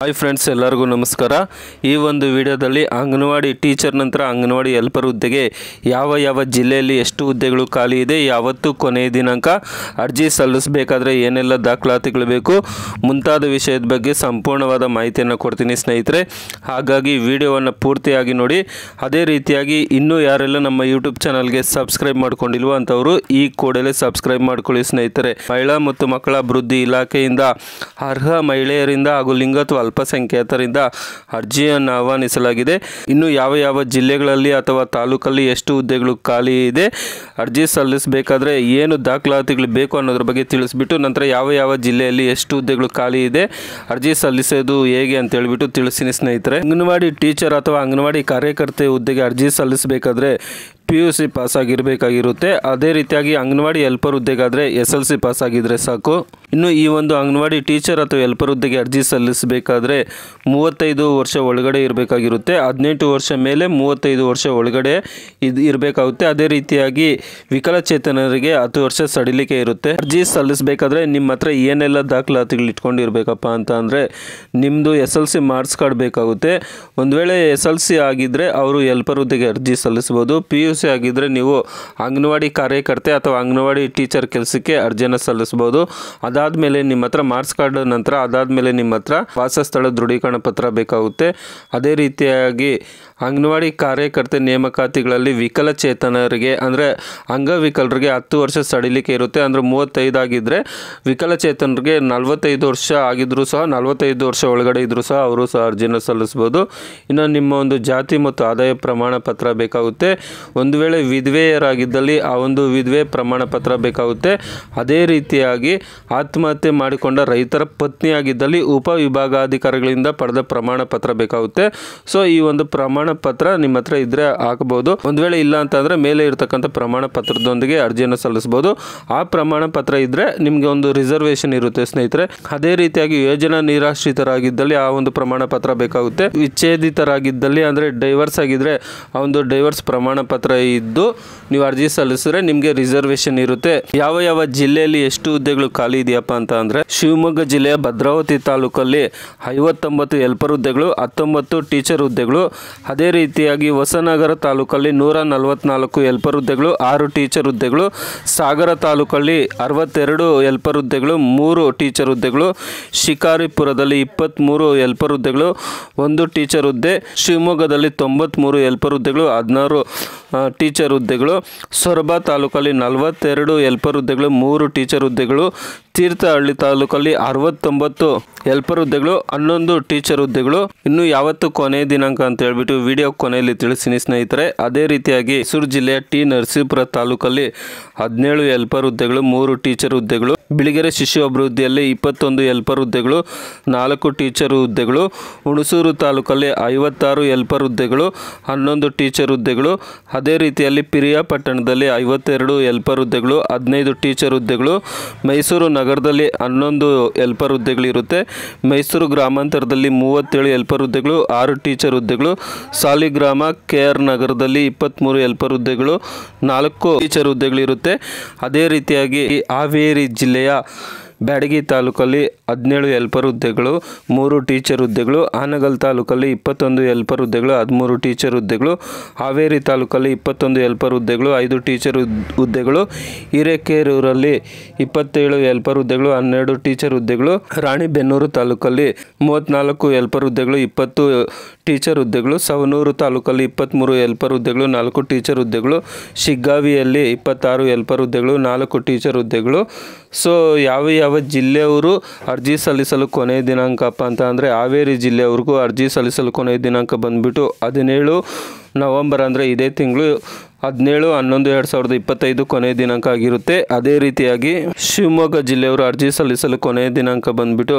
Hi friends, ಎಲ್ಲರಿಗೂ ನಮಸ್ಕಾರ. ಈ ಒಂದು ವಿಡಿಯೋದಲ್ಲಿ ಅಂಗನವಾಡಿ ಟೀಚರ್ ನಂತರ ಅಂಗನವಾಡಿ ಹೆಲ್ಪರ್ ಹುದ್ದೆಗೆ ಯಾವ ಜಿಲ್ಲೆಯಲ್ಲಿ ಎಷ್ಟು ಹುದ್ದೆಗಳು ಖಾಲಿ ಇದೆ, ಯಾವತ್ತು ಕೊನೆಯ ದಿನಾಂಕ, ಅರ್ಜಿ ಸಲ್ಲಿಸಬೇಕಾದ್ರೆ ಏನೆಲ್ಲ ದಾಖಲಾತಿಗಳು ಬೇಕು ಮುಂತಾದ ವಿಷಯದ ಬಗ್ಗೆ ಸಂಪೂರ್ಣವಾದ ಮಾಹಿತಿಯನ್ನು ಕೊಡ್ತೀನಿ ಸ್ನೇಹಿತರೆ. ಹಾಗಾಗಿ ವಿಡಿಯೋವನ್ನು ಪೂರ್ತಿಯಾಗಿ ನೋಡಿ. ಅದೇ ರೀತಿಯಾಗಿ ಇನ್ನೂ ಯಾರೆಲ್ಲ ನಮ್ಮ ಯೂಟ್ಯೂಬ್ ಚಾನಲ್ಗೆ ಸಬ್ಸ್ಕ್ರೈಬ್ ಮಾಡ್ಕೊಂಡಿಲ್ವೋ ಅಂಥವರು ಈ ಕೂಡಲೇ ಸಬ್ಸ್ಕ್ರೈಬ್ ಮಾಡ್ಕೊಳ್ಳಿ ಸ್ನೇಹಿತರೆ. ಮಹಿಳಾ ಮತ್ತು ಮಕ್ಕಳ ಅಭಿವೃದ್ಧಿ ಇಲಾಖೆಯಿಂದ ಅರ್ಹ ಮಹಿಳೆಯರಿಂದ ಹಾಗೂ ಲಿಂಗತ್ವ ಅಲ್ಪಸಂಖ್ಯಾತರಿಂದ ಅರ್ಜಿಯನ್ನು ಆಹ್ವಾನಿಸಲಾಗಿದೆ. ಇನ್ನು ಯಾವ ಜಿಲ್ಲೆಗಳಲ್ಲಿ ಅಥವಾ ತಾಲೂಕಲ್ಲಿ ಎಷ್ಟು ಹುದ್ದೆಗಳು ಖಾಲಿ ಇದೆ, ಅರ್ಜಿ ಸಲ್ಲಿಸಬೇಕಾದ್ರೆ ಏನು ದಾಖಲಾತಿಗಳು ಬೇಕು ಅನ್ನೋದ್ರ ಬಗ್ಗೆ ತಿಳಿಸ್ಬಿಟ್ಟು, ನಂತರ ಯಾವ ಜಿಲ್ಲೆಯಲ್ಲಿ ಎಷ್ಟು ಹುದ್ದೆಗಳು ಖಾಲಿ ಇದೆ, ಅರ್ಜಿ ಸಲ್ಲಿಸೋದು ಹೇಗೆ ಅಂತ ಹೇಳ್ಬಿಟ್ಟು ತಿಳಿಸ್ತೀನಿ ಸ್ನೇಹಿತರೆ. ಅಂಗನವಾಡಿ ಟೀಚರ್ ಅಥವಾ ಅಂಗನವಾಡಿ ಕಾರ್ಯಕರ್ತೆ ಹುದ್ದೆಗೆ ಅರ್ಜಿ ಸಲ್ಲಿಸಬೇಕಾದ್ರೆ PUC ಪಾಸ್ ಆಗಿರಬೇಕಾಗಿರುತ್ತೆ. ಅದೇ ರೀತಿಯಾಗಿ ಅಂಗನವಾಡಿ ಹೆಲ್ಪರ್ ಹುದ್ದೆಗಾದರೆ SLC ಪಾಸ್ ಆಗಿದ್ರೆ ಸಾಕು. ಇನ್ನು ಈ ಒಂದು ಅಂಗನವಾಡಿ ಟೀಚರ್ ಅಥವಾ ಹೆಲ್ಪರ್ ಹುದ್ದೆಗೆ ಅರ್ಜಿ ಸಲ್ಲಿಸಬೇಕಾದ್ರೆ 35 ವರ್ಷ ಒಳಗಡೆ ಇರಬೇಕಾಗಿರುತ್ತೆ. 18 ವರ್ಷ ಮೇಲೆ 35 ವರ್ಷ ಒಳಗಡೆ ಇರಬೇಕಾಗುತ್ತೆ. ಅದೇ ರೀತಿಯಾಗಿ ವಿಕಲಚೇತನರಿಗೆ 10 ವರ್ಷ ಸಡಿಲಿಕೆ ಇರುತ್ತೆ. ಅರ್ಜಿ ಸಲ್ಲಿಸಬೇಕಾದ್ರೆ ನಿಮ್ಮ ಹತ್ರ ಏನೆಲ್ಲ ದಾಖಲಾತಿಗಳು ಇಟ್ಕೊಂಡಿರ್ಬೇಕಪ್ಪ ಅಂತ ಅಂದರೆ, ನಿಮ್ಮದು SLC ಮಾರ್ಕ್ಸ್ ಕಾರ್ಡ್ ಬೇಕಾಗುತ್ತೆ. ಒಂದು ವೇಳೆ SLC ಆಗಿದ್ದರೆ ಅವರು ಹೆಲ್ಪರ್ ಹುದ್ದೆಗೆ ಅರ್ಜಿ ಸಲ್ಲಿಸ್ಬೋದು. PUC ಆಗಿದ್ದರೆ ನೀವು ಅಂಗನವಾಡಿ ಕಾರ್ಯಕರ್ತೆ ಅಥವಾ ಅಂಗನವಾಡಿ ಟೀಚರ್ ಕೆಲಸಕ್ಕೆ ಅರ್ಜಿಯನ್ನು ಸಲ್ಲಿಸ್ಬೋದು. ಅದಾದಮೇಲೆ ನಿಮ್ಮ ಹತ್ರ ಮಾರ್ಕ್ಸ್ ಕಾರ್ಡ್ ನಂತರ ಅದಾದಮೇಲೆ ನಿಮ್ಮ ಹತ್ರ ವಾಸಸ್ಥಳ ದೃಢೀಕರಣ ಪತ್ರ ಬೇಕಾಗುತ್ತೆ. ಅದೇ ರೀತಿಯಾಗಿ ಅಂಗನವಾಡಿ ಕಾರ್ಯಕರ್ತೆ ನೇಮಕಾತಿಗಳಲ್ಲಿ ವಿಕಲಚೇತನರಿಗೆ ಅಂದರೆ ಅಂಗವಿಕಲರಿಗೆ 10 ವರ್ಷ ಸಡಿಲಿಕೆ ಇರುತ್ತೆ. ಅಂದರೆ 35 ಆಗಿದ್ದರೆ ವಿಕಲಚೇತನರಿಗೆ 45 ವರ್ಷ ಆಗಿದ್ದರೂ ಸಹ 45 ವರ್ಷ ಒಳಗಡೆ ಇದ್ದರೂ ಸಹ ಅವರು ಸಹ ಅರ್ಜಿನ ಸಲ್ಲಿಸ್ಬೋದು. ಇನ್ನು ನಿಮ್ಮ ಒಂದು ಜಾತಿ ಮತ್ತು ಆದಾಯ ಪ್ರಮಾಣ ಪತ್ರ ಬೇಕಾಗುತ್ತೆ. ಒಂದು ವೇಳೆ ವಿಧವೆಯರಾಗಿದ್ದಲ್ಲಿ ಆ ಒಂದು ವಿಧವೆ ಪ್ರಮಾಣ ಪತ್ರ ಬೇಕಾಗುತ್ತೆ. ಅದೇ ರೀತಿಯಾಗಿ ಆತ್ಮಹತ್ಯೆ ಮಾಡಿಕೊಂಡ ರೈತರ ಪತ್ನಿಯಾಗಿದ್ದಲ್ಲಿ ಉಪವಿಭಾಗಾಧಿಕಾರಿಗಳಿಂದ ಪಡೆದ ಪ್ರಮಾಣ ಪತ್ರ ಬೇಕಾಗುತ್ತೆ. ಸೊ ಈ ಒಂದು ಪ್ರಮಾಣ ಪತ್ರ ನಿಮ್ಮ ಹತ್ರ ಇದ್ರೆ ಹಾಕಬಹುದು. ಒಂದು ವೇಳೆ ಇಲ್ಲ ಅಂತಂದರೆ ಮೇಲೆ ಇರತಕ್ಕಂಥ ಪ್ರಮಾಣ ಪತ್ರದೊಂದಿಗೆ ಅರ್ಜಿಯನ್ನು ಸಲ್ಲಿಸಬಹುದು. ಆ ಪ್ರಮಾಣ ಪತ್ರ ಇದ್ದರೆ ನಿಮಗೆ ಒಂದು ರಿಸರ್ವೇಷನ್ ಇರುತ್ತೆ ಸ್ನೇಹಿತರೆ. ಅದೇ ರೀತಿಯಾಗಿ ಯೋಜನಾ ನಿರಾಶ್ರಿತರಾಗಿದ್ದಲ್ಲಿ ಆ ಒಂದು ಪ್ರಮಾಣ ಪತ್ರ ಬೇಕಾಗುತ್ತೆ. ವಿಚ್ಛೇದಿತರಾಗಿದ್ದಲ್ಲಿ ಅಂದರೆ ಡೈವರ್ಸ್ ಆಗಿದ್ದರೆ ಆ ಒಂದು ಡೈವರ್ಸ್ ಪ್ರಮಾಣ ಪತ್ರ ಇದ್ದು ನೀವು ಅರ್ಜಿ ಸಲ್ಲಿಸಿದ್ರೆ ನಿಮಗೆ ರಿಸರ್ವೇಷನ್ ಇರುತ್ತೆ. ಯಾವ ಜಿಲ್ಲೆಯಲ್ಲಿ ಎಷ್ಟು ಹುದ್ದೆಗಳು ಖಾಲಿ ಇದೆಯಪ್ಪ ಅಂತ ಅಂದರೆ, ಶಿವಮೊಗ್ಗ ಜಿಲ್ಲೆಯ ಭದ್ರಾವತಿ ತಾಲೂಕಲ್ಲಿ 59 ಹೆಲ್ಪರ್ ಹುದ್ದೆಗಳು, 19 ಟೀಚರ್ ಹುದ್ದೆಗಳು. ಅದೇ ರೀತಿಯಾಗಿ ಹೊಸನಗರ ತಾಲೂಕಲ್ಲಿ 144 ಹೆಲ್ಪರ್ ಹುದ್ದೆಗಳು, 6 ಟೀಚರ್ ಹುದ್ದೆಗಳು. ಸಾಗರ ತಾಲೂಕಲ್ಲಿ 62 ಹೆಲ್ಪರ್ ಹುದ್ದೆಗಳು, 3 ಟೀಚರ್ ಹುದ್ದೆಗಳು. ಶಿಕಾರಿಪುರದಲ್ಲಿ 23 ಹೆಲ್ಪರ್ ಹುದ್ದೆಗಳು, 1 ಟೀಚರ್ ಹುದ್ದೆ. ಶಿವಮೊಗ್ಗದಲ್ಲಿ 93 ಹೆಲ್ಪರ್ ಹುದ್ದೆಗಳು, 16 ಟೀಚರ್ ಹುದ್ದೆಗಳು. ಸೊರಬ ತಾಲೂಕಲ್ಲಿ 42 ಹೆಲ್ಪರ್ ಹುದ್ದೆಗಳು, 3 ಟೀಚರ್ ಹುದ್ದೆಗಳು. ತೀರ್ಥಹಳ್ಳಿ ತಾಲೂಕಲ್ಲಿ 69 ಹೆಲ್ಪರ್ ಹುದ್ದೆಗಳು, 11 ಟೀಚರ್ ಹುದ್ದೆಗಳು. ಇನ್ನು ಯಾವತ್ತು ಕೊನೆಯ ದಿನಾಂಕ ಅಂತ ಹೇಳ್ಬಿಟ್ಟು ವಿಡಿಯೋ ಕೊನೆಯಲ್ಲಿ ತಿಳಿಸ್ತೀನಿ ಸ್ನೇಹಿತರೆ. ಅದೇ ರೀತಿಯಾಗಿ ಮೈಸೂರು ಜಿಲ್ಲೆಯ ಟಿ ನರಸೀಪುರ ತಾಲೂಕಲ್ಲಿ 17 ಹೆಲ್ಪರ್ ಹುದ್ದೆಗಳು, 3 ಟೀಚರ್ ಹುದ್ದೆಗಳು. ಬಿಳಿಗೆರೆ ಶಿಶು ಅಭಿವೃದ್ಧಿಯಲ್ಲಿ 21 ಹೆಲ್ಪರ್ ಹುದ್ದೆಗಳು, 4 ಟೀಚರ್ ಹುದ್ದೆಗಳು. ಹುಣಸೂರು ತಾಲೂಕಲ್ಲಿ 56 ಹೆಲ್ಪರ್ ಹುದ್ದೆಗಳು, 11 ಟೀಚರ್ ಹುದ್ದೆಗಳು. ಅದೇ ರೀತಿಯಲ್ಲಿ ಪಿರಿಯಾಪಟ್ಟಣದಲ್ಲಿ 52 ಹೆಲ್ಪರ್ ಹುದ್ದೆಗಳು, 15 ಟೀಚರ್ ಹುದ್ದೆಗಳು. ಮೈಸೂರು ನಗರದಲ್ಲಿ 11 ಹೆಲ್ಪರ್ ಹುದ್ದೆಗಳಿರುತ್ತೆ. ಮೈಸೂರು ಗ್ರಾಮಾಂತರದಲ್ಲಿ 37 ಹೆಲ್ಪರ್ ಹುದ್ದೆಗಳು, 6 ಟೀಚರ್ ಹುದ್ದೆಗಳು. ಸಾಲಿಗ್ರಾಮ KR ನಗರದಲ್ಲಿ 23 ಹೆಲ್ಪರ್ ಹುದ್ದೆಗಳು, 4 ಟೀಚರ್ ಹುದ್ದೆಗಳಿರುತ್ತೆ. ಅದೇ ರೀತಿಯಾಗಿ ಹಾವೇರಿ ಜಿಲ್ಲೆಯ ಬ್ಯಾಡಗಿ ತಾಲೂಕಲ್ಲಿ 17 ಹೆಲ್ಪರ್ ಹುದ್ದೆಗಳು, 3 ಟೀಚರ್ ಹುದ್ದೆಗಳು. ಆನಗಲ್ ತಾಲೂಕಲ್ಲಿ 21 ಹೆಲ್ಪರ್ ಹುದ್ದೆಗಳು, 13 ಟೀಚರ್ ಹುದ್ದೆಗಳು. ಹಾವೇರಿ ತಾಲೂಕಲ್ಲಿ 21 ಹೆಲ್ಪರ್ ಹುದ್ದೆಗಳು, 5 ಟೀಚರ್ ಹುದ್ದೆಗಳು. ಹಿರೇಕೆರೂರಲ್ಲಿ 27 ಹೆಲ್ಪರ್ ಹುದ್ದೆಗಳು, 12 ಟೀಚರ್ ಹುದ್ದೆಗಳು. ರಾಣಿಬೆನ್ನೂರು ತಾಲೂಕಲ್ಲಿ 34 ಹೆಲ್ಪರ್ ಹುದ್ದೆಗಳು, 20 ಟೀಚರ್ ಹುದ್ದೆಗಳು. ಸವಣೂರು ತಾಲೂಕಲ್ಲಿ 23 ಹೆಲ್ಪರ್ ಹುದ್ದೆಗಳು, 4 ಟೀಚರ್ ಹುದ್ದೆಗಳು. ಶಿಗ್ಗಾವಿಯಲ್ಲಿ 26 ಹೆಲ್ಪರ್ ಹುದ್ದೆಗಳು, 4 ಟೀಚರ್ ಹುದ್ದೆಗಳು. ಸೊ ಯಾವ ಜಿಲ್ಲೆಯವರು ಅರ್ಜಿ ಸಲ್ಲಿಸಲು ಕೊನೆಯ ದಿನಾಂಕಪ್ಪ ಅಂತ ಅಂದರೆ, ಹಾವೇರಿ ಜಿಲ್ಲೆಯವ್ರಿಗೂ ಅರ್ಜಿ ಸಲ್ಲಿಸಲು ಕೊನೆಯ ದಿನಾಂಕ ಬಂದುಬಿಟ್ಟು 17 ನವಂಬರ್ ಅಂದರೆ ಇದೇ ತಿಂಗಳು 17/11/2025 ಕೊನೆಯ ದಿನಾಂಕ ಆಗಿರುತ್ತೆ. ಅದೇ ರೀತಿಯಾಗಿ ಶಿವಮೊಗ್ಗ ಜಿಲ್ಲೆಯವರು ಅರ್ಜಿ ಸಲ್ಲಿಸಲು ಕೊನೆಯ ದಿನಾಂಕ ಬಂದುಬಿಟ್ಟು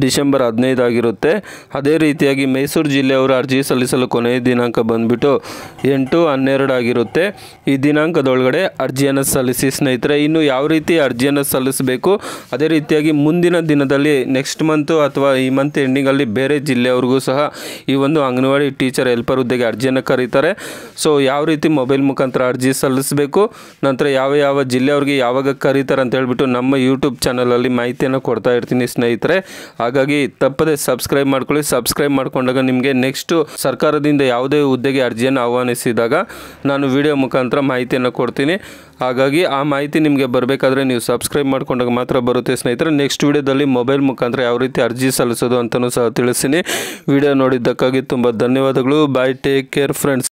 ಡಿಸೆಂಬರ್ 15 ಆಗಿರುತ್ತೆ. ಅದೇ ರೀತಿಯಾಗಿ ಮೈಸೂರು ಜಿಲ್ಲೆಯವರು ಅರ್ಜಿ ಸಲ್ಲಿಸಲು ಕೊನೆಯ ದಿನಾಂಕ ಬಂದುಬಿಟ್ಟು 8/12 ಆಗಿರುತ್ತೆ. ಈ ದಿನಾಂಕದೊಳಗಡೆ ಅರ್ಜಿಯನ್ನು ಸಲ್ಲಿಸಿ ಸ್ನೇಹಿತರೆ. ಇನ್ನು ಯಾವ ರೀತಿ ಅರ್ಜಿಯನ್ನು ಸಲ್ಲಿಸಬೇಕು, ಅದೇ ರೀತಿಯಾಗಿ ಮುಂದಿನ ದಿನದಲ್ಲಿ ನೆಕ್ಸ್ಟ್ ಮಂತು ಅಥವಾ ಈ ಮಂತ್ ಎಂಡಿಂಗಲ್ಲಿ ಬೇರೆ ಜಿಲ್ಲೆಯವ್ರಿಗೂ ಸಹ ಈ ಒಂದು ಅಂಗನವಾಡಿ ಟೀಚರ್ ಹೆಲ್ಪರ್ ಹುದ್ದೆಗೆ ಅರ್ಜಿಯನ್ನು ಕರೀತಾರೆ. ಸೊ ಯಾವ ರೀತಿ ಮೊಬೈಲ್ ಮುಖಾಂತರ ಅರ್ಜಿ ಸಲ್ಲಿಸಬೇಕು, ನಂತರ ಯಾವ ಯಾವ ಜಿಲ್ಲೆಯವ್ರಿಗೆ ಯಾವಾಗ ಕರೀತಾರೆ ಅಂತ ಹೇಳ್ಬಿಟ್ಟು ನಮ್ಮ ಯೂಟ್ಯೂಬ್ ಚಾನಲಲ್ಲಿ ಮಾಹಿತಿಯನ್ನು ಕೊಡ್ತಾ ಇರ್ತೀನಿ ಸ್ನೇಹಿತರೆ. ಹಾಗಾಗಿ ತಪ್ಪದೆ ಸಬ್ಸ್ಕ್ರೈಬ್ ಮಾಡ್ಕೊಳ್ಳಿ. ಸಬ್ಸ್ಕ್ರೈಬ್ ಮಾಡ್ಕೊಂಡಾಗ ನಿಮಗೆ ನೆಕ್ಸ್ಟು ಸರ್ಕಾರದಿಂದ ಯಾವುದೇ ಹುದ್ದೆಗೆ ಅರ್ಜಿಯನ್ನು ಆಹ್ವಾನಿಸಿದಾಗ ನಾನು ವಿಡಿಯೋ ಮುಖಾಂತರ ಮಾಹಿತಿಯನ್ನು ಕೊಡ್ತೀನಿ. ಹಾಗಾಗಿ ಆ ಮಾಹಿತಿ ನಿಮಗೆ ಬರಬೇಕಾದ್ರೆ ನೀವು ಸಬ್ಸ್ಕ್ರೈಬ್ ಮಾಡ್ಕೊಂಡಾಗ ಮಾತ್ರ ಬರುತ್ತೆ ಸ್ನೇಹಿತರೆ. ನೆಕ್ಸ್ಟ್ ವಿಡಿಯೋದಲ್ಲಿ ಮೊಬೈಲ್ ಮುಖಾಂತರ ಯಾವ ರೀತಿ ಅರ್ಜಿ ಸಲ್ಲಿಸೋದು ಅಂತಲೂ ಸಹ ತಿಳಿಸ್ತೀನಿ. ವಿಡಿಯೋ ನೋಡಿದ್ದಕ್ಕಾಗಿ ತುಂಬ ಧನ್ಯವಾದಗಳು. ಬಾಯ್, ಟೇಕ್ ಕೇರ್ ಫ್ರೆಂಡ್ಸ್.